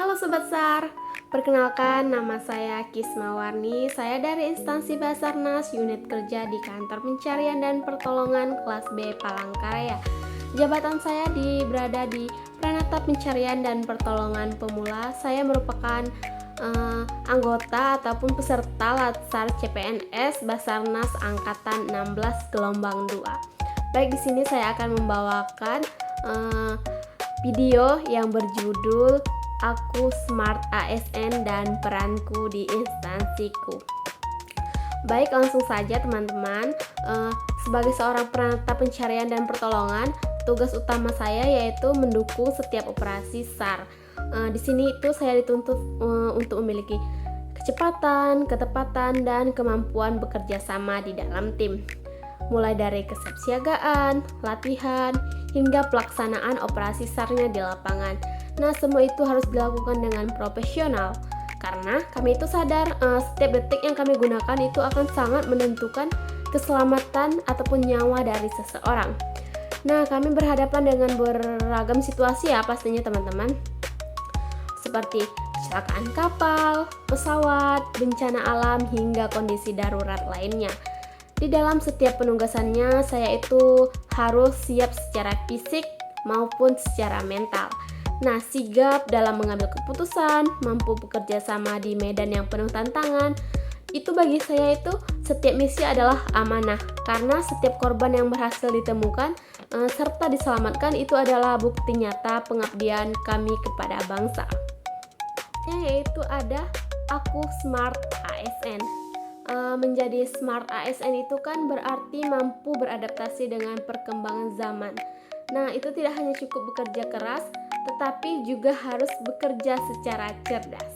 Halo Sobat SAR, perkenalkan nama saya Kisma Warni. Saya dari instansi Basarnas, unit kerja di Kantor Pencarian dan Pertolongan kelas B Palangkaraya. Jabatan saya berada di Pranata Pencarian dan Pertolongan Pemula. Saya merupakan anggota ataupun peserta Latsar CPNS Basarnas Angkatan 16 gelombang 2. Baik, di sini saya akan membawakan video yang berjudul Aku Smart ASN dan Peranku di Instansiku. Baik, langsung saja teman-teman. Sebagai seorang Pranata Pencarian dan Pertolongan, tugas utama saya yaitu mendukung setiap operasi SAR. Di sini itu saya dituntut untuk memiliki kecepatan, ketepatan, dan kemampuan bekerja sama di dalam tim. Mulai dari kesiapsiagaan, latihan, hingga pelaksanaan operasi SAR-nya di lapangan. Nah, semua itu harus dilakukan dengan profesional karena kami itu sadar setiap detik yang kami gunakan itu akan sangat menentukan keselamatan ataupun nyawa dari seseorang. Nah, kami berhadapan dengan beragam situasi ya pastinya teman-teman, seperti kecelakaan kapal, pesawat, bencana alam, hingga kondisi darurat lainnya. Di dalam setiap penugasannya, saya itu harus siap secara fisik maupun secara mental. Nah, sigap dalam mengambil keputusan, mampu bekerja sama di medan yang penuh tantangan. Itu bagi saya itu setiap misi adalah amanah, karena setiap korban yang berhasil ditemukan serta diselamatkan itu adalah bukti nyata pengabdian kami kepada bangsa. Yaitu ada Aku Smart ASN. Menjadi Smart ASN itu kan berarti mampu beradaptasi dengan perkembangan zaman. Nah, itu tidak hanya cukup bekerja keras, tetapi juga harus bekerja secara cerdas.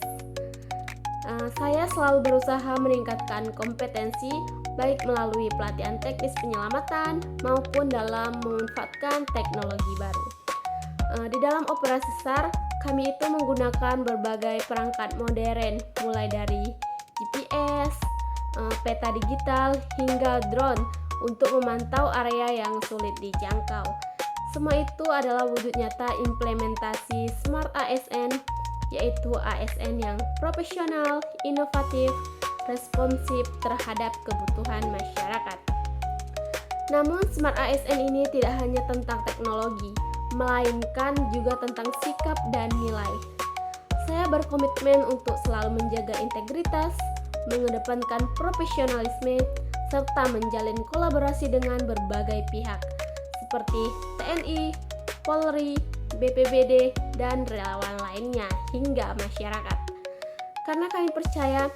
Saya selalu berusaha meningkatkan kompetensi baik melalui pelatihan teknis penyelamatan maupun dalam memanfaatkan teknologi baru. Di dalam operasi SAR, kami itu menggunakan berbagai perangkat modern, mulai dari GPS, peta digital, hingga drone untuk memantau area yang sulit dijangkau. Semua itu adalah wujud nyata implementasi Smart ASN, yaitu ASN yang profesional, inovatif, responsif terhadap kebutuhan masyarakat. Namun, Smart ASN ini tidak hanya tentang teknologi, melainkan juga tentang sikap dan nilai. Saya berkomitmen untuk selalu menjaga integritas, mengedepankan profesionalisme, serta menjalin kolaborasi dengan berbagai pihak, seperti TNI, Polri, BPBD, dan relawan lainnya, hingga masyarakat. Karena kami percaya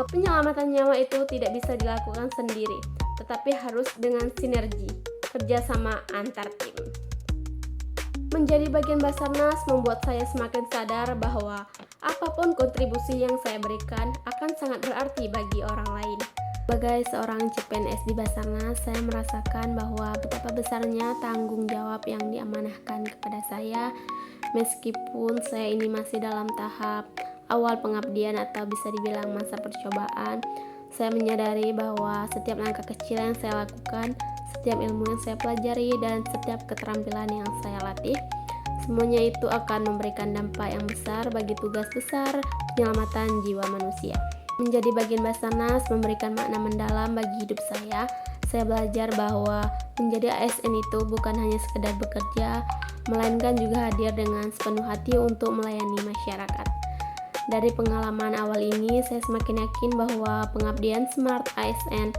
penyelamatan nyawa itu tidak bisa dilakukan sendiri, tetapi harus dengan sinergi, kerjasama antar tim. Menjadi bagian Basarnas membuat saya semakin sadar bahwa apapun kontribusi yang saya berikan akan sangat berarti bagi orang lain. Sebagai seorang CPNS di Basarnas, saya merasakan bahwa betapa besarnya tanggung jawab yang diamanahkan kepada saya. Meskipun saya ini masih dalam tahap awal pengabdian atau bisa dibilang masa percobaan, saya menyadari bahwa setiap langkah kecil yang saya lakukan, setiap ilmu yang saya pelajari, dan setiap keterampilan yang saya latih, semuanya itu akan memberikan dampak yang besar bagi tugas besar penyelamatan jiwa manusia. Menjadi bagian Basarnas memberikan makna mendalam bagi hidup saya. Saya belajar bahwa menjadi ASN itu bukan hanya sekedar bekerja, melainkan juga hadir dengan sepenuh hati untuk melayani masyarakat. Dari pengalaman awal ini, saya semakin yakin bahwa pengabdian Smart ASN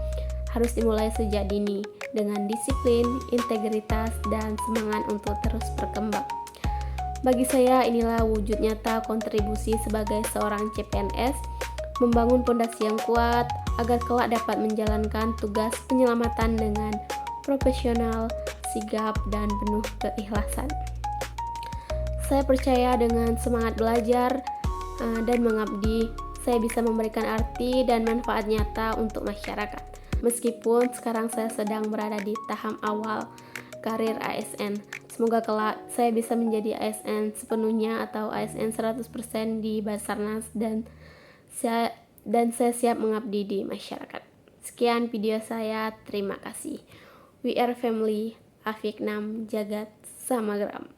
harus dimulai sejak dini dengan disiplin, integritas, dan semangat untuk terus berkembang. Bagi saya, inilah wujud nyata kontribusi sebagai seorang CPNS, membangun pondasi yang kuat agar kelak dapat menjalankan tugas penyelamatan dengan profesional, sigap, dan penuh keikhlasan. Saya percaya dengan semangat belajar dan mengabdi, saya bisa memberikan arti dan manfaat nyata untuk masyarakat. Meskipun sekarang saya sedang berada di tahap awal karir ASN, semoga kelak saya bisa menjadi ASN sepenuhnya atau ASN 100% di Basarnas dan saya siap mengabdi di masyarakat. Sekian video saya, terima kasih. We are family, Afiknam Jagat Samagram.